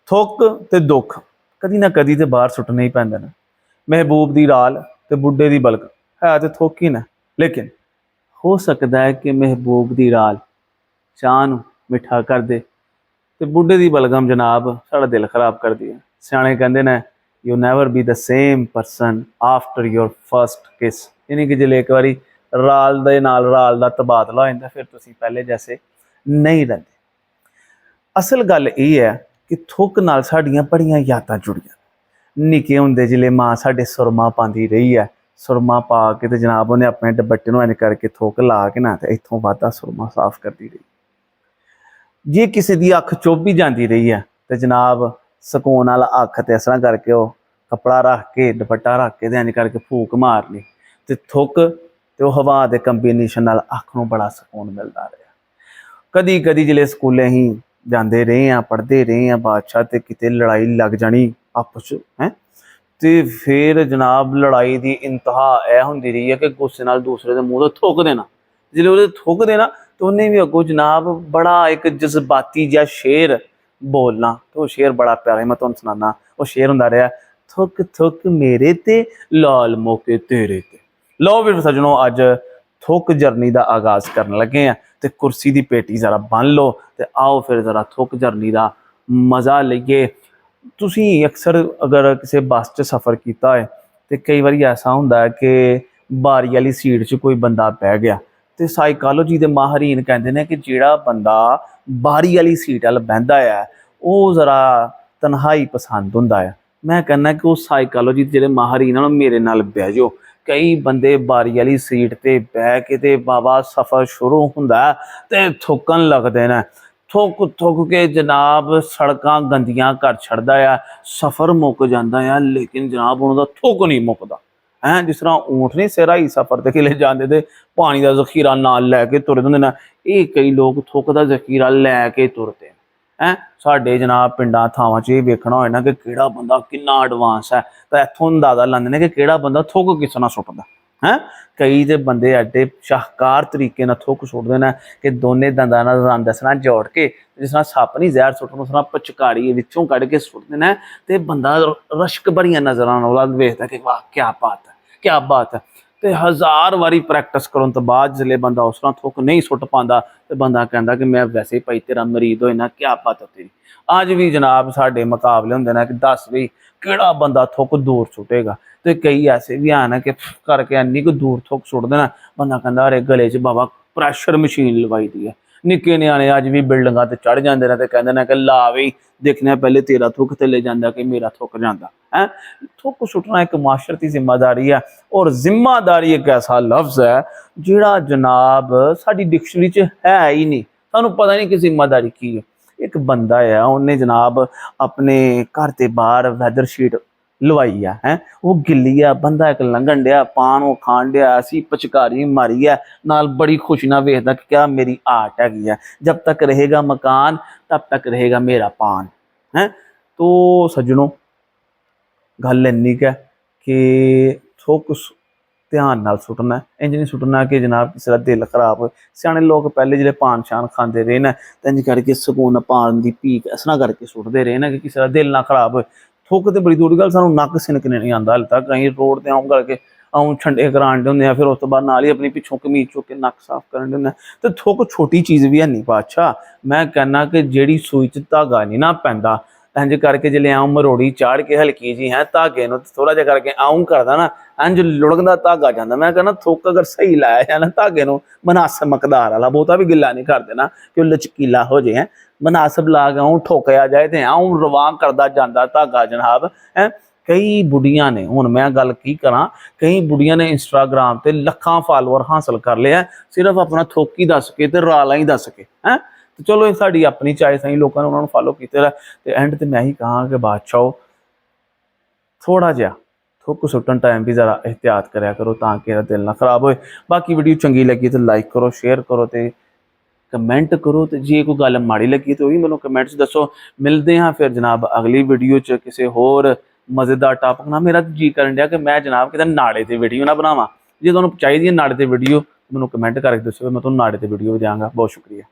थुक ते दुख कदी ना कदी तो बाहर सुटने ही पैंदे ने। महबूब दी राल ते बुढ़े दी बलग है तो थुक ही ने, लेकिन हो सकता है कि महबूब दी राल चाह नूं मिठा कर दे ते बुढ़े दी बलगम जनाब साड़ा दिल खराब कर दी है। सियाणे कहंदे ने you never be the same person after your first kiss, यानी कि जिले एक बारी राल दे नाल राल दा तबादला हो जाता फिर तुसीं पहले जैसे नहीं रहंदे। असल गल यह है कि थुक नाल साड़ियां बड़ियां यादां जुड़ियां। निक्के हुंदे जिले माँ साडे सुरमा पांदी रही है, सुरमा पा के ते जनाब उन्हें अपने दुपट्टे नूं इंज करके थुक ला के ना ते इत्थों वाधा सुरमा साफ करती रही। जे किसी दी अख चुभ भी जाती रही है तो जनाब सकून वाला अख ते इस तरह करके वो कपड़ा रख के दुपट्टा रख के इंज करके फूक मारनी ते थुक ते हवा के कंबीनेशन नाल अख नूं बड़ा सकून मिलता रहा। कदी कदी जिले स्कूले ही जाते रहे हैं पढ़ते रहे हैं बादशाह तो कितने लड़ाई लग जानी आपस है तो फिर जनाब लड़ाई की इंतहा यह होंगी रही है कि गुस्से नाल दूसरे के मूँह तो थुक देना। जिले वो थुक देना तो उन्हें भी अगों जनाब बड़ा एक जज्बाती जहा शेर बोलना, तो वो शेर बड़ा प्यारा मैं तुहानूं सुनाना। वो शेर होंदा रहा थुक थुक मेरे ते लाल मौके तेरे ते। लो फिर सजनों अज थुक जर्नी का आगाज़ करन लगे हैं तो कुर्सी की पेटी ज़रा बन लो तो आओ फिर ज़रा थुक जर्नी का मज़ा लईए। तुसीं अक्सर अगर किसी बस च सफ़र किया है तो कई बार ऐसा होंदा है कि बारी वाली सीट च कोई बंदा बह गया तो साइकोलॉजी के माहरीन कहते हैं कि जिहड़ा बंदा बारी वाली सीट वाल बहिंदा है वो ज़रा तन्हाई पसंद होंदा है। मैं कहना कि वो साइकोलॉजी के जिहड़े माहरीन हैं मेरे नाल बह जाओ। कई बंदे बारी वाली सीट ते बह के ते बाबा सफ़र शुरू हुंदा ते थुकन लगते हैं। थुक थुक के जनाब सड़कां गंदियां कर छड़दा है, सफ़र मुक जाता है लेकिन जनाब उन्होंने थुक नहीं मुकदा है। जिस तरह ऊँट नहीं सिर हाई सफ़र ते किले जाते थे पानी का जखीरा नाल लैके तुरदे होंदे ने, ये कई लोग थुक का जखीरा लैके तुरते हैं। साडे जनाब पिंडां थावां च ये वेखना होए ना कि किहड़ा बंदा किन्ना एडवांस है तो इत्थों अंदाज़ा लांदे ने कि किहड़ा बंदा थुक किस तरह सुट्टदा है। कई तो बंदे एडे शाहकार तरीके नाल थुक सुट्टदे ने कि दोनों दंदां नाल दंद इस तरह जोड़ के जिस तरह सप्प नहीं जहर सुट्टन उस तरह पचकारी विचों कढ़ के सुट्टदे ने ते बंदा रश्क भरियां नज़रां नाल वेखदा कि वाह क्या बात है क्या बात है। तो हज़ार वारी प्रैक्टिस करने तो बाद जिसले बंदा उस तरह थुक नहीं सुट पाता तो बंदा कहता कि मैं वैसे ही भाई तेरा मरीद होना क्या बात है तेरी। अज भी जनाब साडे मुकाबले होंदे ने कि दस भी किहड़ा बंदा थुक दूर सुटेगा तो कई ऐसे भी हैं कि करके इन्नी को दूर थुक सुटदे ने बंदा कहता अरे गले च बाबा प्रैशर मशीन लवाई दी है। निक्के न्याणे अज भी बिल्डिंगां ते चढ़ जाते हैं तो कहते हैं कि ला बई देखने पहले तेरा थुक थले जाता कि मेरा थुक जाता है। थुक सुटना एक माशरती जिम्मेदारी है और जिम्मेदारी एक ऐसा लफ्ज़ है जिहड़ा जनाब साडी डिक्शनरी च है ही नहीं, सानू पता नहीं कि जिम्मेदारी की है। एक बंदा है उन्हें जनाब अपने घर के बाहर वैदर शीट लवाई है वो गिल्ली है, बंदा एक लंघन दिया पान वो खान दिया ऐसी पचकारी मारी है नाल बड़ी खुशी ना वेखदा कि क्या मेरी आर्ट हैगी है, जब तक रहेगा मकान तब तक रहेगा मेरा पान है। तो सज्जनों गल इन्नी है कि थुक ध्यान नाल सुटना इंज नहीं सुटना कि जनाब किसी का दिल खराब हो। सियाने लोग पहले जिले पान शान खाते रहे ना तो इंज करके सकून पान की पीक इस तरह करके सुटते रहे ना कि किसी का दिल ना खराब हो। थुक तो बड़ी दूर गल सानू नक सिनकने नहीं आता हल तक अं रोड से आऊँ करके आऊँ छंडे कराने होंगे फिर उस तो बाद नाल ही अपनी पिछों कमीज चुक के नक साफ करने होंगे। तो थुक छोटी चीज़ भी है नहीं बादशाह, मैं कहना कि जिहड़ी सूई च धागा नहीं ना पैंदा इंज करके जिले आऊँ मरोड़ी चाड़ के हल्की जी है धागे न थोड़ा जहा करके आऊँ करदा ना इंज लुढ़कदा धागा जाता। मैं कहना थुक अगर सही लाया जाए ना धागे नूं मुनासिब मकदार वाला बहुता भी गिला नहीं कर देना कि लचकीला हो जाए, मुनासिब ला के आऊँ ठोकया जाए तो आऊँ रवां करदा जांदा धागा जनाब है। कई बुढ़िया ने हुण मैं गल की करा कई बुढ़िया ने इंस्टाग्राम पर लखां फॉलोअर हासिल कर लिया सिर्फ अपना थुक ही दस के राला ही दस के है। तो चलो ये साड़ी अपनी चॉइस है लोगों ने उन्होंने फॉलो किया तो एंड तो मैं ही कहा कि बादशाह थोड़ा जहा थुक सुटन टाइम भी ज़रा एहतियात कराया करो ताकि दिल ना खराब होए। बाकी वीडियो चंगी लगी तो लाइक करो शेयर करो तो कमेंट करो तो जे कोई गल माड़ी लगी तो वही मैनूं कमेंट्स दसो। मिलते हैं फिर जनाब अगली वीडियो च किसी होर मज़ेदार टॉपिक ना। मेरा जी करन दिया कि मैं जनाब कितने नाड़े से वीडियो ना बनावा, जे तुहानूं चाहिए नाड़े से वीडियो मैनूं कमेंट करके दसो मैं तुहानूं नाड़े से वीडियो देंगा। बहुत शुक्रिया।